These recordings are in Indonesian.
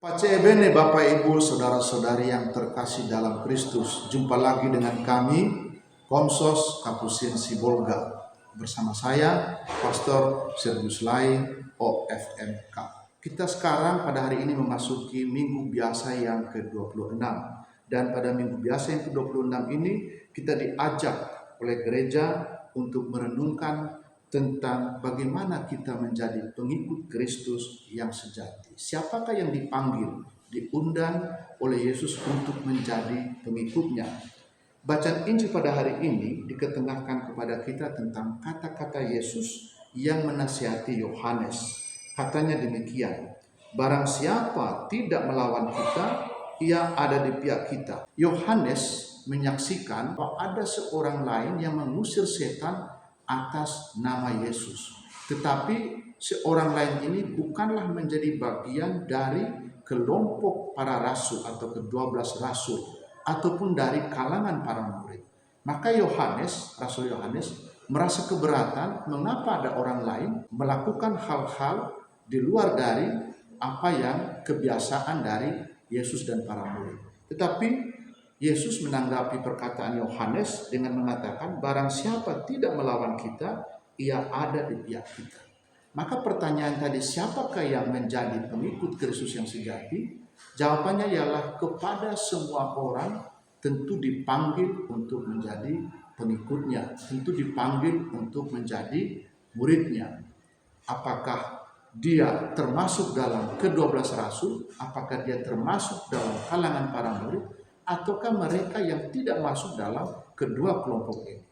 Pace bene Bapak Ibu Saudara-saudari yang terkasih dalam Kristus. Jumpa lagi dengan kami Komsos Kapusin Sibolga. Bersama saya Pastor Sergius Lai OFMK. Kita sekarang pada hari ini memasuki minggu biasa yang ke-26. Dan pada minggu biasa yang ke-26 ini kita diajak oleh gereja untuk merenungkan tentang bagaimana kita menjadi pengikut Kristus yang sejati. Siapakah yang dipanggil, diundang oleh Yesus untuk menjadi pengikutnya? Bacaan Injil pada hari ini diketengahkan kepada kita tentang kata-kata Yesus yang menasihati Yohanes. Katanya demikian, barang siapa tidak melawan kita, ia ada di pihak kita. Yohanes menyaksikan bahwa ada seorang lain yang mengusir setan atas nama Yesus. Tetapi seorang lain ini bukanlah menjadi bagian dari kelompok para rasul atau ke-12 rasul ataupun dari kalangan para murid. Maka Rasul Yohanes merasa keberatan mengapa ada orang lain melakukan hal-hal di luar dari apa yang kebiasaan dari Yesus dan para murid. Tetapi Yesus menanggapi perkataan Yohanes dengan mengatakan, barang siapa tidak melawan kita, ia ada di pihak kita. Maka pertanyaan tadi, siapakah yang menjadi pengikut Kristus yang sejati? Jawabannya ialah kepada semua orang tentu dipanggil untuk menjadi pengikutnya, tentu dipanggil untuk menjadi muridnya. Apakah dia termasuk dalam ke-12 rasul? Apakah dia termasuk dalam kalangan para murid? Ataukah mereka yang tidak masuk dalam kedua kelompok ini?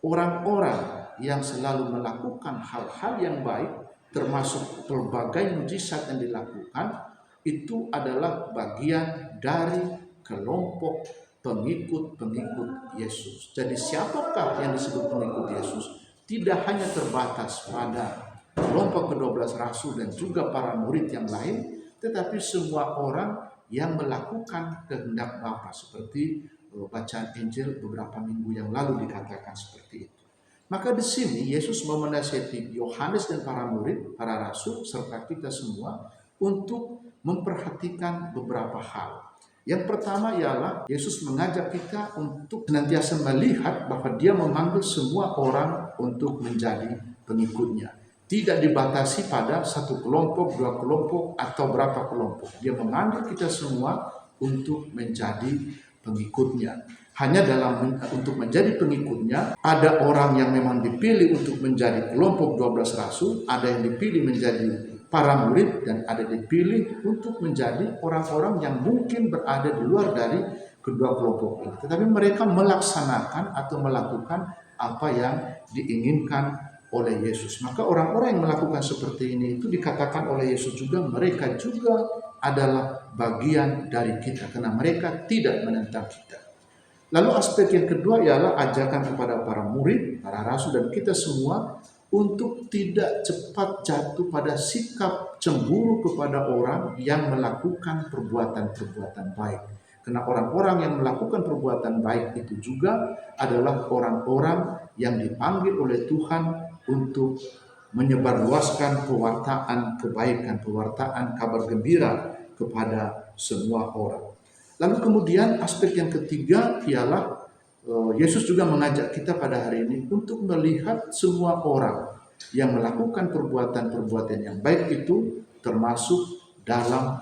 Orang-orang yang selalu melakukan hal-hal yang baik, termasuk berbagai mujizat yang dilakukan, itu adalah bagian dari kelompok pengikut-pengikut Yesus. Jadi siapakah yang disebut pengikut Yesus? Tidak hanya terbatas pada kelompok ke-12 rasul dan juga para murid yang lain, tetapi semua orang yang melakukan kehendak Bapa, seperti bacaan Injil beberapa minggu yang lalu dikatakan seperti itu. Maka di sini Yesus mau menasihati Yohanes dan para murid, para rasul serta kita semua untuk memperhatikan beberapa hal. Yang pertama ialah Yesus mengajak kita untuk senantiasa melihat bahwa Dia memanggil semua orang untuk menjadi pengikutnya. Tidak dibatasi pada satu kelompok, dua kelompok, atau berapa kelompok. Dia memanggil kita semua untuk menjadi pengikutnya. Hanya untuk menjadi pengikutnya, ada orang yang memang dipilih untuk menjadi kelompok 12 rasul, ada yang dipilih menjadi para murid, dan ada dipilih untuk menjadi orang-orang yang mungkin berada di luar dari kedua kelompok ini. Tetapi mereka melaksanakan atau melakukan apa yang diinginkan oleh Yesus. Maka orang-orang yang melakukan seperti ini itu dikatakan oleh Yesus juga, mereka juga adalah bagian dari kita karena mereka tidak menentang kita. Lalu aspek yang kedua ialah ajakan kepada para murid, para rasul dan kita semua untuk tidak cepat jatuh pada sikap cemburu kepada orang yang melakukan perbuatan-perbuatan baik. Karena orang-orang yang melakukan perbuatan baik itu juga adalah orang-orang yang dipanggil oleh Tuhan untuk menyebarluaskan pewartaan kebaikan, pewartaan kabar gembira kepada semua orang. Lalu kemudian aspek yang ketiga ialah Yesus juga mengajak kita pada hari ini untuk melihat semua orang yang melakukan perbuatan-perbuatan yang baik itu termasuk dalam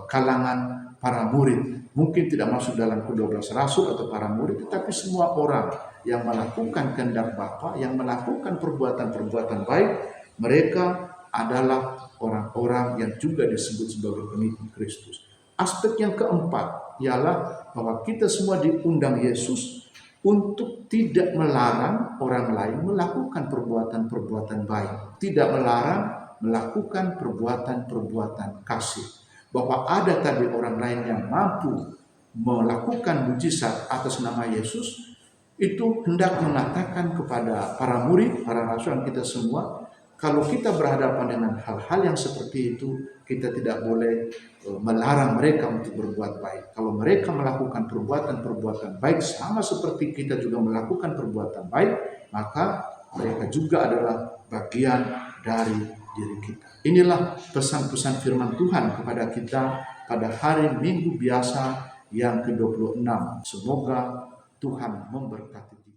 kalangan para murid. Mungkin tidak masuk dalam ke-12 rasul atau para murid, tetapi semua orang yang melakukan kehendak Bapa, yang melakukan perbuatan-perbuatan baik, mereka adalah orang-orang yang juga disebut sebagai pengikut Kristus. Aspek yang keempat ialah bahwa kita semua diundang Yesus untuk tidak melarang orang lain melakukan perbuatan-perbuatan baik, tidak melarang melakukan perbuatan-perbuatan kasih. Bahwa ada tadi orang lain yang mampu melakukan mujizat atas nama Yesus, itu hendak mengatakan kepada para murid, para rasul kita semua, kalau kita berhadapan dengan hal-hal yang seperti itu, kita tidak boleh melarang mereka untuk berbuat baik. Kalau mereka melakukan perbuatan-perbuatan baik sama seperti kita juga melakukan perbuatan baik, maka mereka juga adalah bagian dari diri kita. Inilah pesan-pesan firman Tuhan kepada kita pada hari Minggu biasa yang ke-26. Semoga Tuhan memberkati.